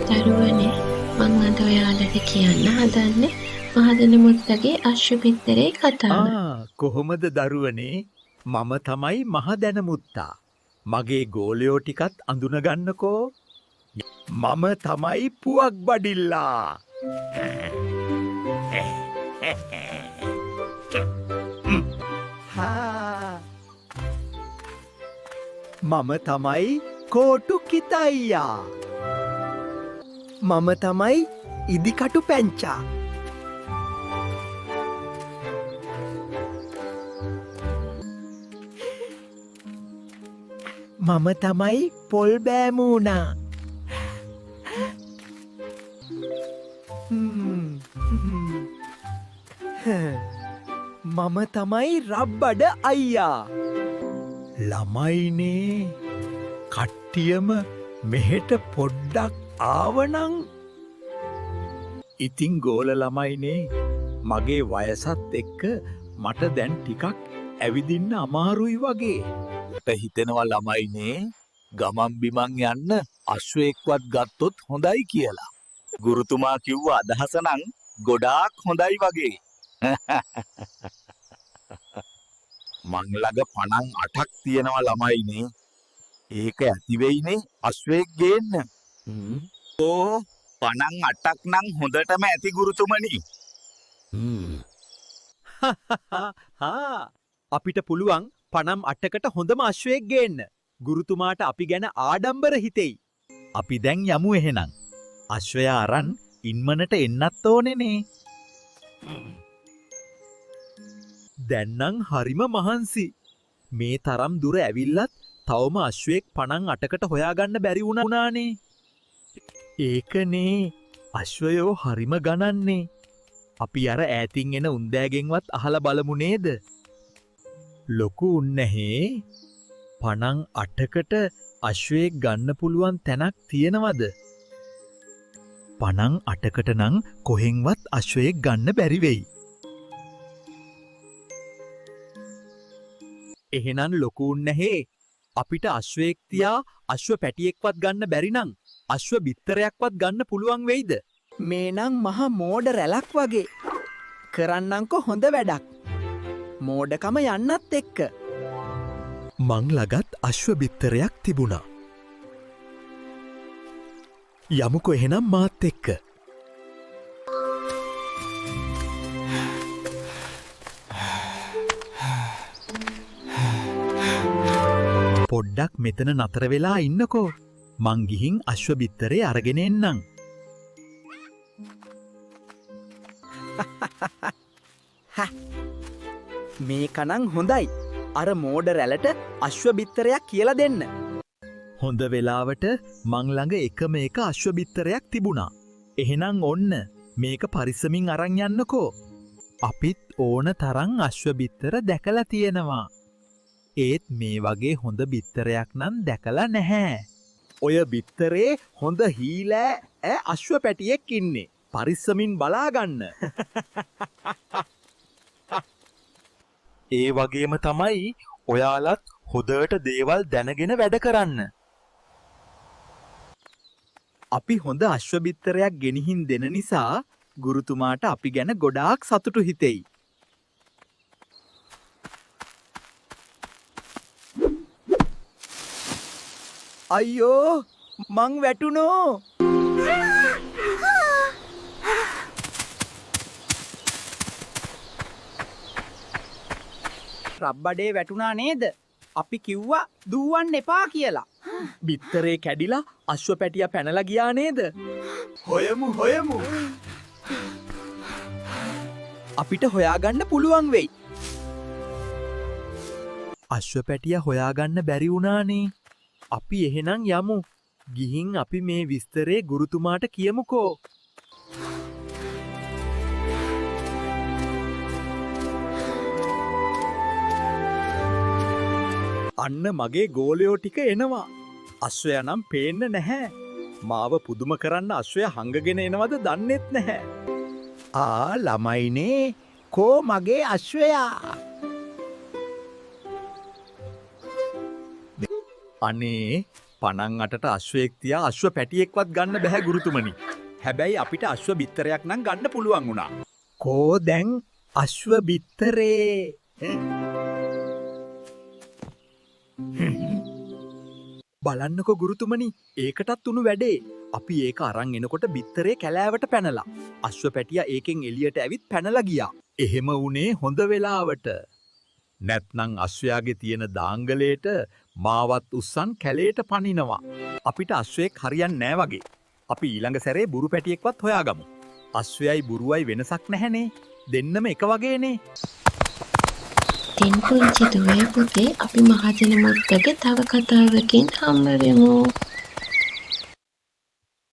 දරුවනේ මං අද ඔයාලට කියන්න හදන්නේ මහදැන මුත්තගේ අශ්ව පිත්තරේ කතාව. කොහොමද දරුවනේ? මම තමයි මහදැන මුත්තා. මගේ ගෝලයෝ ටිකත් අඳුනගන්නකෝ. මම තමයි පුවක් බඩිල්ලා. මම තමයි කෝටු කිතයියා. මම තමයි ඉදිකටු පැංචා. මම තමයි පොල් බෑමූනා. මම තමයි රබ්බඩ අයියා. ළමයිනේ කට්ටියම මෙහෙට පොඩ්ඩක් ආවනං. ඉතින් ගෝල ළමයිනේ මගේ වයසත් එක්ක මට දැන් ටිකක් ඇවිදින්න අමාරුයි වගේ. හිතෙනවා ළමයිනේ ගමන් බිමන් යන්න අශ්වයෙක්වත් ගත්තොත් හොඳයි කියලා. ගුරුතුමා කිව්ව අදහස නම් ගොඩාක් හොඳයි වගේ. මං ළඟ පණන් 8ක් තියෙනවා ළමයිනේ. ඒක ඇති වෙයිනේ අශ්වයෙක් ගේන්න. ඕ පණන් 8ක් නම් හොඳටම ඇති ගුරුතුමනි. අපිට පුළුවන් පනම් 8කට හොඳම අශ්වයෙක් ගේන්න. ගුරුතුමාට අපි ගැන ආඩම්බර හිතෙයි. අපි දැන් යමු එහෙනම්. අශ්වයා අරන් ඉන්මනට එන්නත් ඕනේනේ. දැන්නම් හරිම මහන්සි. මේ තරම් දුර ඇවිල්ලත් තවම අශ්වයෙක් පණන් 8කට හොයාගන්න බැරි වුණානේ. ඒකනේ අශ්වයෝ හරිම ගණන්නේ. අපි අර ඈතින් එන උන්දෑගෙන්වත් අහලා බලමු නේද? ලොකු උන්නැහේ පණන් 8කට අශ්වයෙක් ගන්න පුළුවන් තැනක් තියෙනවද? පණන් 8කට නම් කොහෙන්වත් අශ්වයෙක් ගන්න බැරි වෙයි. එහෙනම් ලොකු උන්නැහේ අපිට අශ්වයෙක් තියා අශ්ව පැටියෙක්වත් ගන්න බැරි නම් අශ්ව බිත්තරයක්වත් ගන්න පුළුවන් වෙයිද? මේ නම් මහ මෝඩ රැලක් වගේ. කරන්නංකො හොඳ වැඩක්. මෝඩකම යන්නත් එක්ක. මං ළගත් අශ්ව බිත්තරයක් තිබුණා. යමුකෝ එහෙනම් මාත් එක්ක. පොඩ්ඩක් මෙතන නතර වෙලා ඉන්නකෝ. මං ගිහින් අශ්ව බිත්තරේ අරගෙන එන්නම්. මේකනං හොඳයි. අර මෝඩ රැලට අශ්ව බිත්තරයක් කියලා දෙන්න. හොඳ වෙලාවට මං ළඟ එකම එක අශ්ව බිත්තරයක් තිබුණා. එහෙනම් ඔන්න මේක පරිස්සමින් අරන් යන්නකෝ. අපිත් ඕන තරම් අශ්ව බිත්තර දැකලා තියෙනවා. ඒත් මේ වගේ හොඳ බිත්තරයක් නම් දැකලා නැහැ. ඔය බිත්තරේ හොඳ හීලෑ අශ්ව පැටියෙක් ඉන්නේ. පරිස්සමින් බලාගන්න. ඒ වගේම තමයි ඔයාලත් හොදට දේවල් දැනගෙන වැඩ කරන්න. අපි හොඳ අශ්ව බිත්තරයක් ගෙනihin දෙන නිසා ගුරුතුමාට අපි ගැන ගොඩාක් සතුටු හිතෙයි. අයියෝ මං වැටුණෝ. රබ්බඩේ වැටුණා නේද? අපි කිව්වා දුවන්න එපා කියලා. බිත්තරේ කැඩිලා අශ්ව පැටියා පැනලා ගියා නේද? හොයමු. අපිට හොයාගන්න පුළුවන් වෙයි. අශ්ව පැටියා හොයාගන්න බැරි වුණානේ. අපි එහෙනම් යමු. ගිහින් අපි මේ විස්තරේ ගුරුතුමාට කියමුකෝ. අන්න මගේ ගෝලයෝ ටික එනවා. අශ්වයා නම් පේන්න නැහැ. මාව පුදුම කරන්න අශ්වයා හංගගෙන එනවද දන්නෙත් නැහැ. ළමයිනේ කෝ මගේ අශ්වයා. අනේ පණන් අටට අශ්වයෙක් තියා අශ්ව පැටියෙක්වත් ගන්න බැහැ ගුරුතුමනි. හැබැයි අපිට අශ්ව බිත්තරයක් නම් ගන්න පුළුවන් වුණා. කෝ දැන් අශ්ව බිත්තරේ? බලන්නකො ගුරුතුමනි, ඒකටත් උණු වැඩේ. අපි ඒක අරන් එනකොට බිත්තරේ කැලෑවට පැනලා. අශ්ව පැටියා ඒකෙන් එළියට ඇවිත් පැනලා ගියා. එහෙම වුණේ හොඳ වෙලාවට. නැත්නම් අශ්වයාගේ තියෙන දාංගලයට මාවත් උස්සන් කැලේට පනිනවා. අපිට අශ්වයෙක් හරියන්නේ නෑ වගේ. අපි ඊළඟ සැරේ බුරු පැටියෙක්වත් හොයාගමු. අශ්වයයි බුරුවයි වෙනසක් නැහැනේ. දෙන්නම එක වගේනේ. තින් පුංචි දුවේ පුතේ අපි මහජන මුත්තගේ තව කතාවකින් හම්බ වෙමු.